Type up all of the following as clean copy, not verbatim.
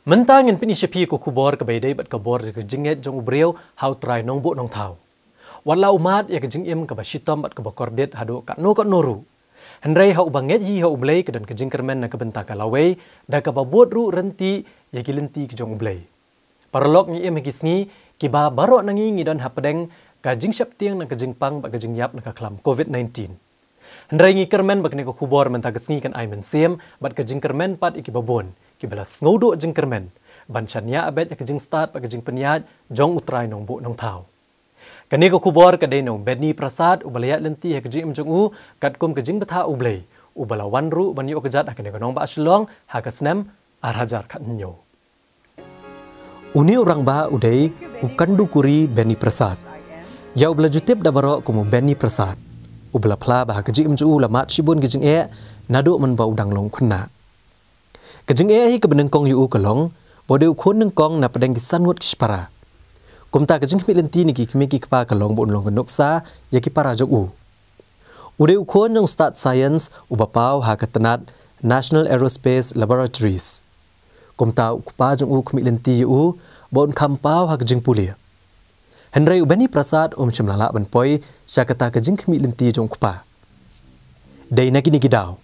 Mentang in pinishapi ko kubor ke Beit bat kabor ke Jingngeit jong ubreu hau Trai Nongbuh Nongthaw. Walau umat ya ke Jingkyrmen ke Bashitom bat ke Bakordet hadu kat noru. Henry hau banget hi hau ublei ke dan ke Jingkyrmen na ke bentaka lawei da ke babut ru renti ya ke lenti ke jong ublei. Paralog ni em Sngi Kiba baru nangi ngidon hapedeng ka Jingshap tiang na ke Jingpang bat ke Jingyap na ke kelam COVID-19. Henry Jingkyrmen bat ke kubor mentang ke Sngi kan ai mensiem bat ke Jingkyrmen pat iki babon. Kibalas nguduk Jingkyrmen, bancannya abet ke jing start ke jing penyat jong utrai Nongbuh Nongthaw. Kani ko kubor ke deno bedni Prasad ubalayat lenti ke jing jong u kat kum ke jing betha ublei ubalawan ru banyu ke jat akene ko Nongba Shlong ha ke snem arhajar kat nyo. Uni orang ba udai ukandu kuri bedni Prasad. Ya ubala jutip da barok kumu bedni Prasad. Ubala pla ba ke jing jong u lamat shibun ke jing nadu men ba udang long kunna. Kejeng hi ke benengkong yu kelong, bodeu kun nengkong na pedeng kisangut kispara. Kumta kejeng milenti ni kimiki kepa kelong bo ulong kenoksa ya kipara jogu. Udeu kun jong start science ubapau ha ketenat National Aerospace Laboratories. Kumta kupa jong milenti yu bo kampau ha kejeng pulia. Henry ubeni Prasad cemlala benpoi syakata kejeng milenti jong kupa. Dai nagi ni gidau.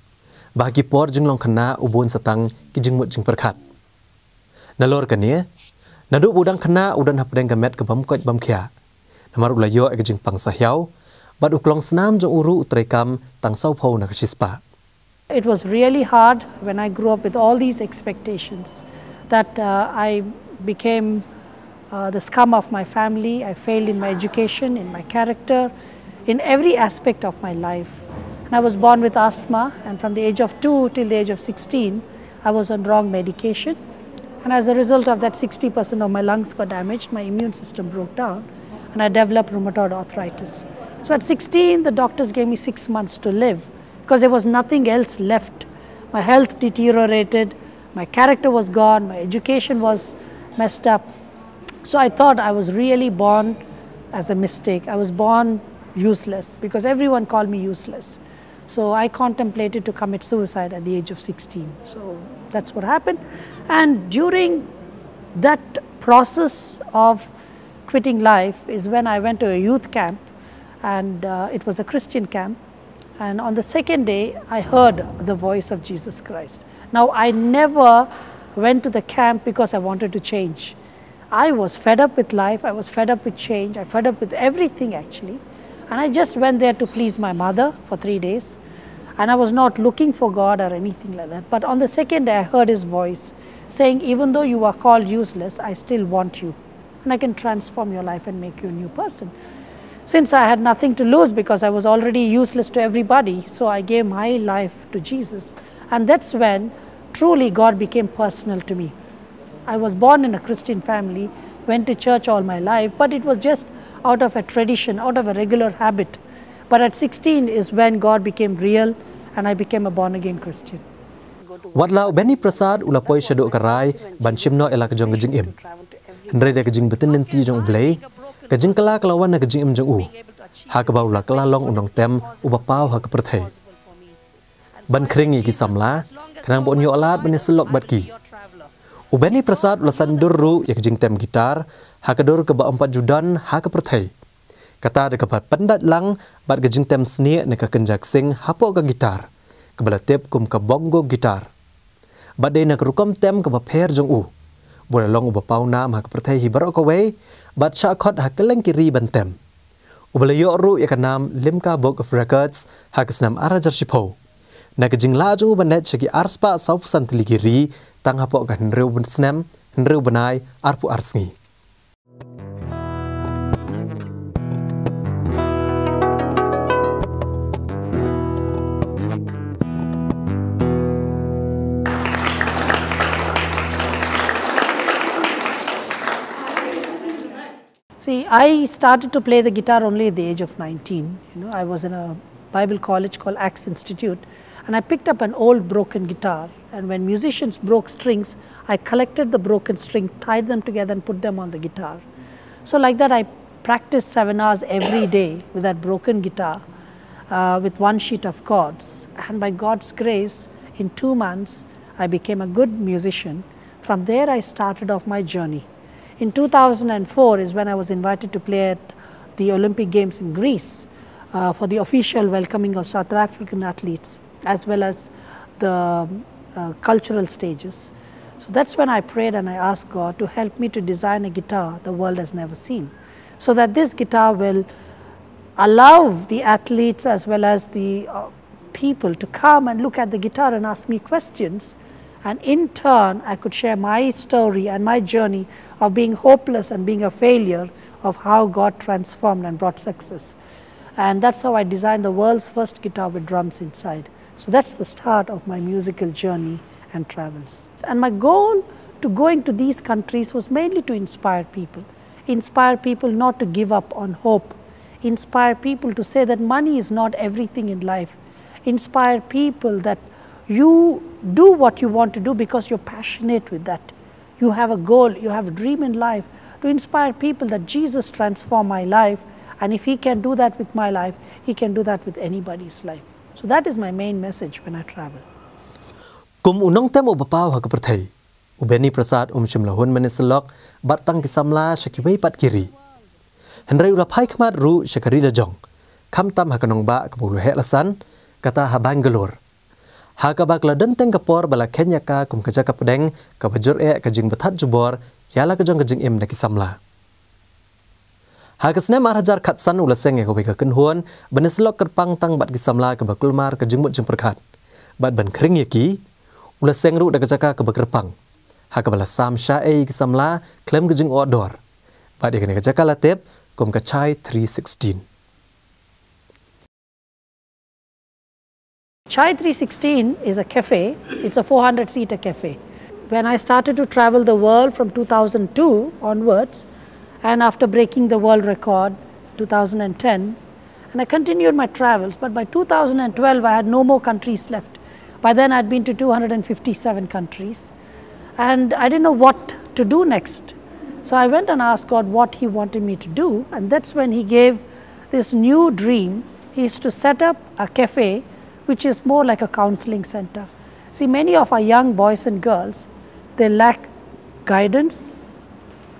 Bahagi por jeng long kena ubun setang ki jengmut jeng perkat. Nalor kania, nadu udang kena udan hapdeng gamet ke bamkot bamkia. Namar ulayo ke jeng pang sahyau, bad uklong senam jeng uru utrekam tang saupau na kasispa. It was really hard when I grew up with all these expectations that I became the scum of my family. I failed in my education, in my character, in every aspect of my life. I was born with asthma, and from the age of 2 till the age of 16, I was on wrong medication. And as a result of that, 60% of my lungs got damaged, my immune system broke down, and I developed rheumatoid arthritis. So at 16, the doctors gave me 6 months to live because there was nothing else left. My health deteriorated, my character was gone, my education was messed up. So I thought I was really born as a mistake. I was born useless because everyone called me useless. So I contemplated to commit suicide at the age of 16. So that's what happened. And during that process of quitting life is when I went to a youth camp, and it was a Christian camp. And on the second day, I heard the voice of Jesus Christ. Now, I never went to the camp because I wanted to change. I was fed up with life. I was fed up with change. I fed up with everything actually. And I just went there to please my mother for 3 days. And I was not looking for God or anything like that. But on the second day, I heard his voice saying, even though you are called useless, I still want you. And I can transform your life and make you a new person. Since I had nothing to lose because I was already useless to everybody, so I gave my life to Jesus. And that's when truly God became personal to me. I was born in a Christian family, went to church all my life, but it was just out of a tradition, out of a regular habit. But at 16 is when God became real and I became a born-again Christian. Wadlau Beni Prasad ulapoi shaduk karai ban shimno ela ke jong Jingkyrmen. Henry de ke jing betin lenti jong blei, ke jing kala kelawan na ke Jingkyrmen jong u. Ha ke bau la kala long unong tem ubapau ha ke perthai. Ban kringi ki samla, kenang bon yo alat ban selok bat ki. Ubeni Prasad ulasan durru ya ke jing tem gitar, ha ke dur ke ba 4 judan ha ke perthai. Kata de ke bat pendat lang bat ke jing tem seni ne ke kenjak sing hapo ke gitar. Kebala tip kum ke bongo gitar. Bat de nak rukom tem ke baper jong u. Bola long ubapau nam ha ke perthai hi barok away, bat syakot ha ke leng kiri bantem. Ubala yo ru ya ke nam Limca Book of Records ha ke senam arajar shipo. Na ke jing la jong bandet segi arspa saupusan teligiri tang hapo ke henreu ben senam, henreu benai arpu arsngi. See, I started to play the guitar only at the age of 19. I was in a Bible college called Axe Institute, and I picked up an old broken guitar. And when musicians broke strings, I collected the broken string, tied them together, and put them on the guitar. So like that, I practiced 7 hours every day with that broken guitar, with one sheet of chords. And by God's grace, in 2 months, I became a good musician. From there I started off my journey. In 2004 is when I was invited to play at the Olympic Games in Greece for the official welcoming of South African athletes as well as the cultural stages. So that's when I prayed and I asked God to help me to design a guitar the world has never seen, so that this guitar will allow the athletes as well as the people to come and look at the guitar and ask me questions, and in turn I could share my story and my journey of being hopeless and being a failure, of how God transformed and brought success. And that's how I designed the world's first guitar with drums inside. So that's the start of my musical journey and travels. And my goal to going to these countries was mainly to inspire people not to give up on hope, inspire people to say that money is not everything in life, inspire people that you do what you want to do because you're passionate with that. You have a goal, you have a dream in life, to inspire people that Jesus transformed my life, and if He can do that with my life, He can do that with anybody's life. So that is my main message when I travel. Kum unong tem ubapaw hagaperthai. Ubeni Prasad chimlahun meniselok batang kisamla shakiwei pat kiri. Henry ulapai kmat ru shakari dajong. Kam tam hakanong ba kabulu lasan kata ha Bangalore. Hakabak ladan teng kapor bala Kenya ka kum kaja kapedeng kabajur kajing betat jubor yala kajong kajing im na kisamla. Hagasne marajar khatsan ulaseng kawi kakenhuan beneselok kerpang tang bat kisamla kabakulmar kajing mut jeng perkat. Bat ban kering yaki ulaseng ru dakajaka kabakerpang. Hakabala sam syae kisamla klem kajing odor. Bat ikane kajaka latep kum kachai 316. Chai 316 is a cafe. It's a 400-seater cafe. When I started to travel the world from 2002 onwards, and after breaking the world record 2010, and I continued my travels, but by 2012 I had no more countries left. By then I had been to 257 countries, and I didn't know what to do next. So I went and asked God what He wanted me to do, and that's when He gave this new dream. He is to set up a cafe which is more like a counseling center. See, many of our young boys and girls, they lack guidance,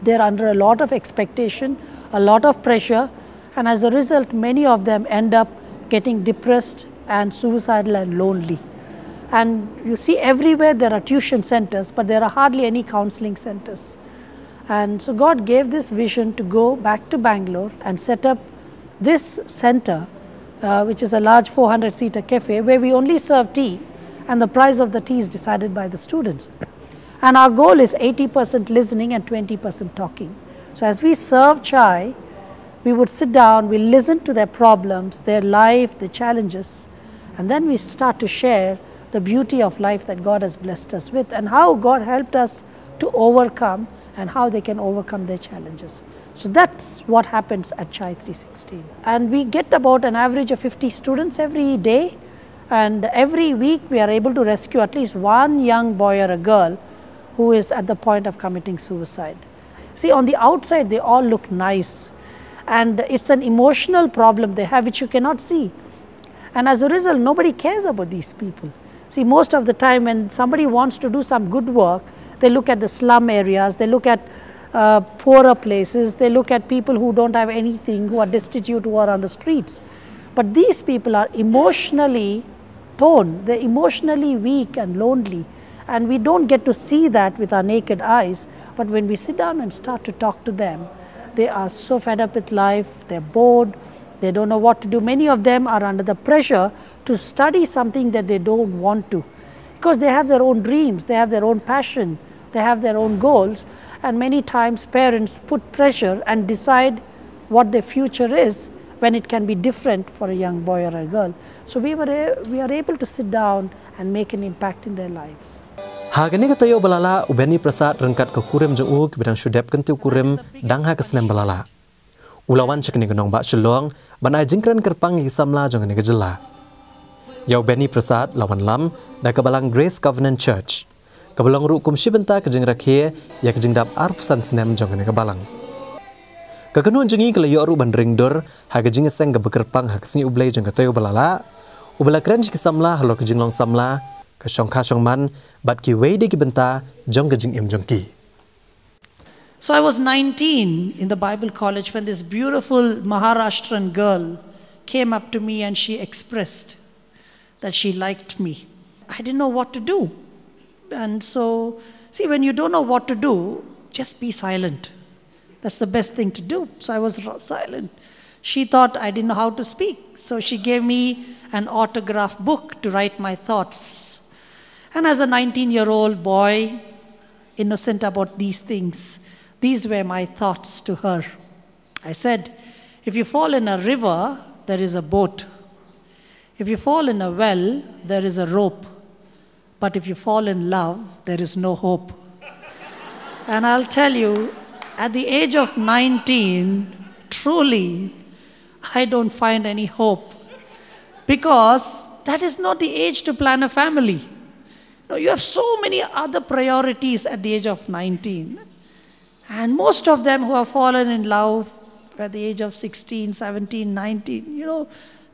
they're under a lot of expectation, a lot of pressure, and as a result many of them end up getting depressed and suicidal and lonely. And you see everywhere there are tuition centers, but there are hardly any counseling centers. And so God gave this vision to go back to Bangalore and set up this center, which is a large 400-seater cafe where we only serve tea, and the price of the tea is decided by the students. And our goal is 80% listening and 20% talking. So as we serve chai, we would sit down, we listen to their problems, their life, their challenges, and then we start to share the beauty of life that God has blessed us with, and how God helped us to overcome and how they can overcome their challenges. So that's what happens at Chai 316. And we get about an average of 50 students every day, and every week we are able to rescue at least one young boy or a girl who is at the point of committing suicide. See, on the outside they all look nice, and it's an emotional problem they have which you cannot see. And as a result, nobody cares about these people. See, most of the time when somebody wants to do some good work, they look at the slum areas, they look at poorer places, they look at people who don't have anything, who are destitute, who are on the streets. But these people are emotionally torn, they're emotionally weak and lonely, and we don't get to see that with our naked eyes. But when we sit down and start to talk to them, they are so fed up with life, they're bored, they don't know what to do. Many of them are under the pressure to study something that they don't want to, because they have their own dreams, they have their own passion, they have their own goals, and many times parents put pressure and decide what their future is when it can be different for a young boy or a girl. So we are able to sit down and make an impact in their lives. Hagani katayo balala ubeni Prasad rengkat ke kurim jenguk bidang syudep kentiu kurim dang ha kesnem balala. Ulawan cekni kenong bak shelong banai jingkren kerpang isamla jong ni kejela. Yau Beni Prasad lawan lam da kebalang Grace Covenant Church. Kebalang ru kum shibenta kejeng rakhie ya kejeng dap arpusan senem jong ni kebalang. Kekenuan jengi kelayo ru bandring dor ha kejeng seng ke bekerpang ha kesni ublay jong katayo balala. Ubala kren kisamla halo kejeng long samla ke songkha songman bat ki wei de ki benta jong ke jing im jong ki. So I was 19 in the Bible college when this beautiful Maharashtrian girl came up to me and she expressed that she liked me. I didn't know what to do. And so, see, when you don't know what to do, just be silent. That's the best thing to do. So I was silent. She thought I didn't know how to speak. So she gave me an autograph book to write my thoughts. And as a 19-year-old boy, innocent about these things, these were my thoughts to her. I said, if you fall in a river, there is a boat. If you fall in a well, there is a rope. But if you fall in love, there is no hope. And I'll tell you, at the age of 19, truly, I don't find any hope. Because that is not the age to plan a family. No, you have so many other priorities at the age of 19. And most of them who have fallen in love at the age of 16, 17, 19,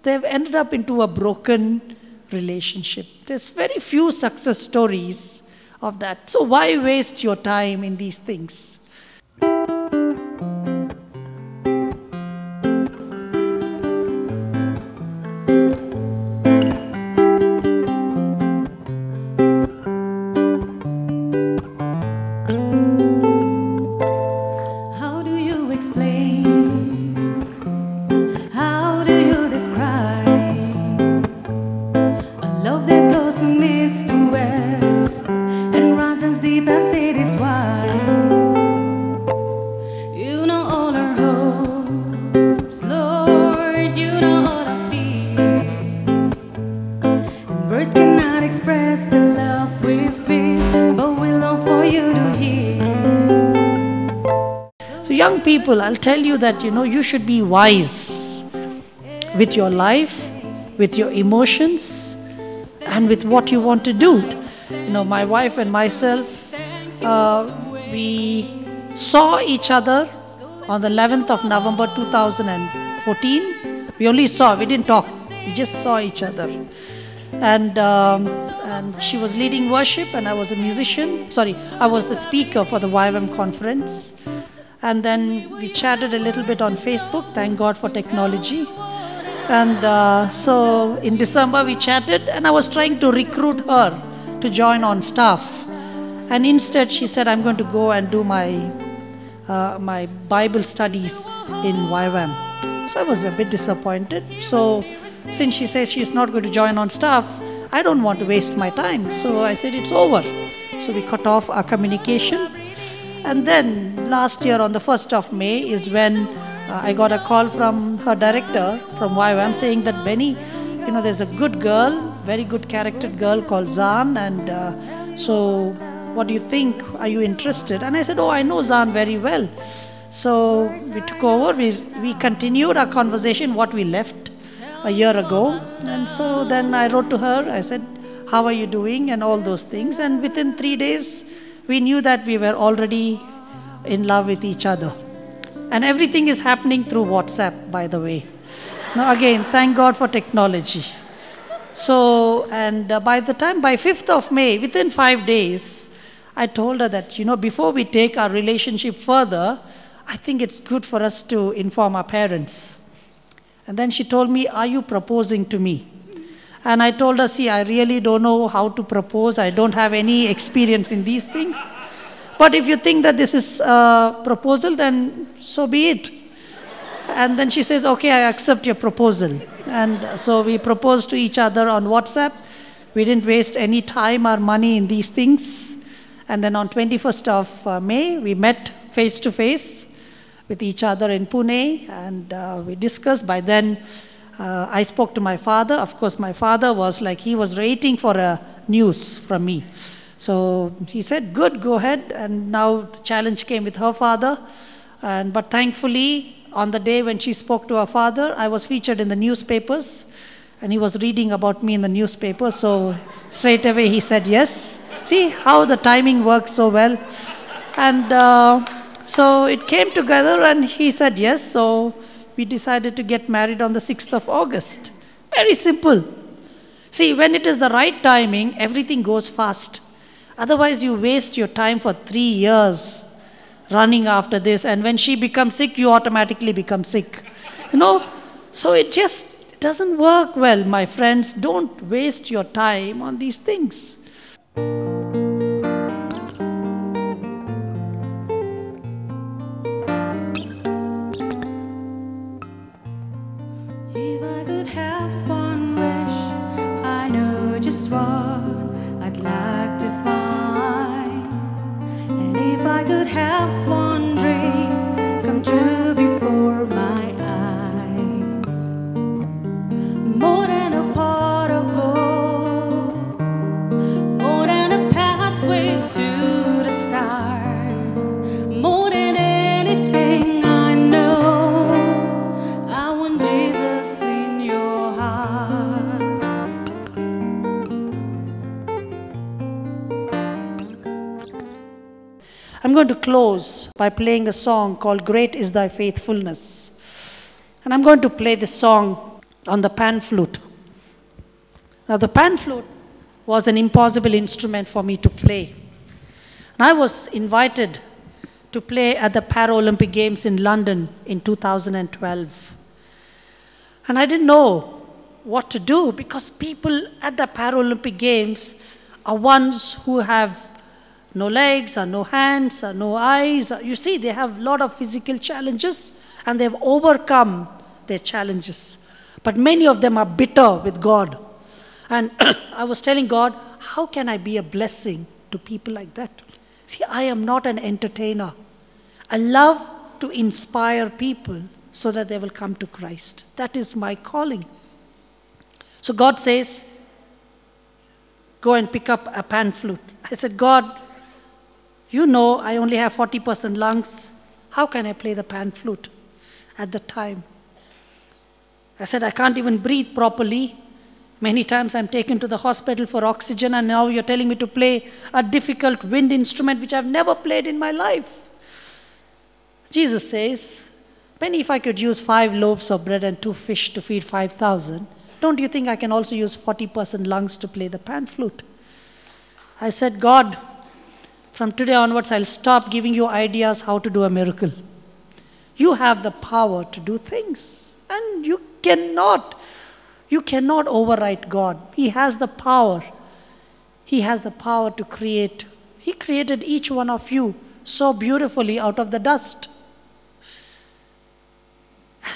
they've ended up into a broken relationship. There's very few success stories of that. So why waste your time in these things? Young people, I'll tell you that, you should be wise with your life, with your emotions, and with what you want to do. My wife and myself, we saw each other on the 11th of November 2014. We only saw, we didn't talk, we just saw each other. And she was leading worship and I was a musician. Sorry, I was the speaker for the YWAM conference. And then we chatted a little bit on Facebook, thank God for technology. And so in December we chatted and I was trying to recruit her to join on staff. And instead she said, I'm going to go and do my Bible studies in YWAM. So I was a bit disappointed. So since she says she's not going to join on staff, I don't want to waste my time. So I said, it's over. So we cut off our communication. And then last year on the 1st of May is when I got a call from her director from YWAM saying that, Benny, there's a good girl, very good charactered girl called Zan, and so what do you think? Are you interested? And I said, oh, I know Zan very well. So we took over, we continued our conversation, what we left a year ago. And so then I wrote to her, I said, how are you doing? And all those things. And within 3 days, we knew that we were already in love with each other. And everything is happening through WhatsApp, by the way. Now again, thank God for technology. So, and by 5th of May, within 5 days, I told her that, before we take our relationship further, I think it's good for us to inform our parents. And then she told me, are you proposing to me? And I told her, see, I really don't know how to propose. I don't have any experience in these things. But if you think that this is a proposal, then so be it. And then she says, okay, I accept your proposal. And so we proposed to each other on WhatsApp. We didn't waste any time or money in these things. And then on 21st of May, we met face to face with each other in Pune. And we discussed. By then, I spoke to my father. Of course, my father was like, he was waiting for a news from me. So he said, good, go ahead. And now the challenge came with her father. But thankfully, on the day when she spoke to her father, I was featured in the newspapers. And he was reading about me in the newspaper. So straight away he said yes. See how the timing works so well. And so it came together and he said yes. So we decided to get married on the 6th of August. Very simple. See, when it is the right timing, everything goes fast. Otherwise, you waste your time for 3 years running after this. And when she becomes sick, you automatically become sick. You know, so it just doesn't work well, my friends. Don't waste your time on these things. If I could have one wish, I know just what I'd like to find. And if I could have one dream come true before my eyes, more than a pot of gold, more than a pathway to the stars, more than anything I know, I want Jesus in your heart. I'm going to close by playing a song called Great is Thy Faithfulness. And I'm going to play this song on the pan flute. Now, the pan flute was an impossible instrument for me to play. And I was invited to play at the Paralympic Games in London in 2012. And I didn't know what to do because people at the Paralympic Games are ones who have no legs, or no hands, or no eyes. You see, they have a lot of physical challenges and they've overcome their challenges. But many of them are bitter with God. And I was telling God, how can I be a blessing to people like that? See, I am not an entertainer. I love to inspire people so that they will come to Christ. That is my calling. So God says, go and pick up a pan flute. I said, God, you know I only have 40% lungs. How can I play the pan flute at the time? I said, I can't even breathe properly. Many times I'm taken to the hospital for oxygen, and now you're telling me to play a difficult wind instrument which I've never played in my life. Jesus says, Penny, if I could use 5 loaves of bread and 2 fish to feed 5,000, don't you think I can also use 40% lungs to play the pan flute? I said, God, from today onwards, I'll stop giving you ideas how to do a miracle. You have the power to do things. And you cannot overwrite God. He has the power. He has the power to create. He created each one of you so beautifully out of the dust.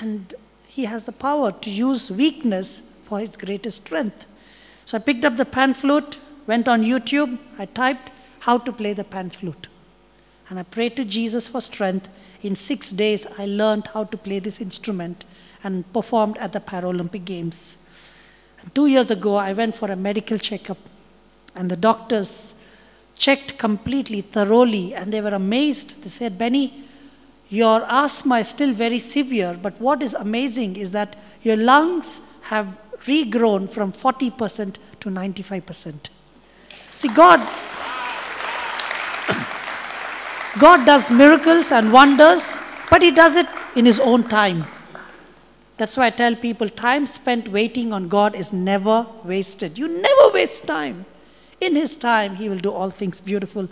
And He has the power to use weakness for His greatest strength. So I picked up the pan flute, went on YouTube, I typed how to play the pan flute. And I prayed to Jesus for strength. In 6 days, I learned how to play this instrument and performed at the Paralympic Games. And 2 years ago, I went for a medical checkup. And the doctors checked completely, thoroughly, and they were amazed. They said, Benny, your asthma is still very severe, but what is amazing is that your lungs have regrown from 40% to 95%. See, God does miracles and wonders, but He does it in His own time. That's why I tell people, time spent waiting on God is never wasted. You never waste time. In His time, He will do all things beautiful.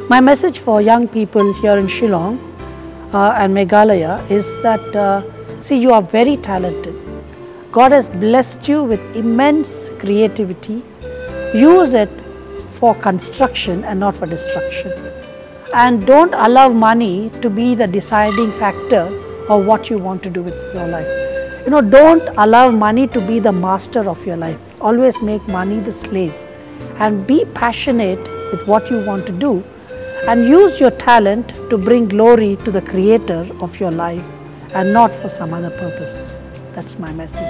My message for young people here in Shillong and Meghalaya is that, see, you are very talented. God has blessed you with immense creativity. Use it for construction and not for destruction. And don't allow money to be the deciding factor of what you want to do with your life. don't allow money to be the master of your life. Always make money the slave, and be passionate with what you want to do, and use your talent to bring glory to the creator of your life and not for some other purpose. That's my message.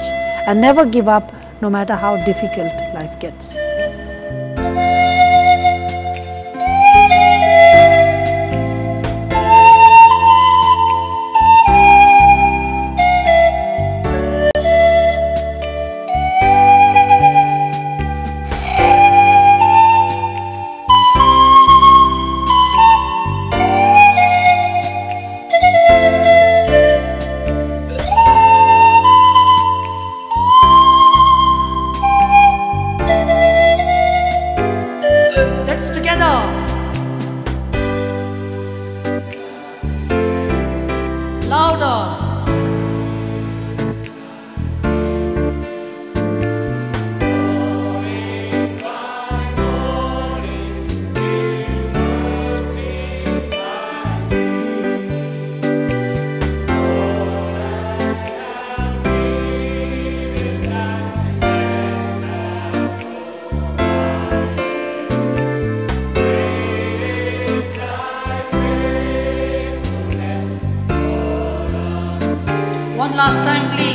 And never give up, no matter how difficult life gets. One last time, please.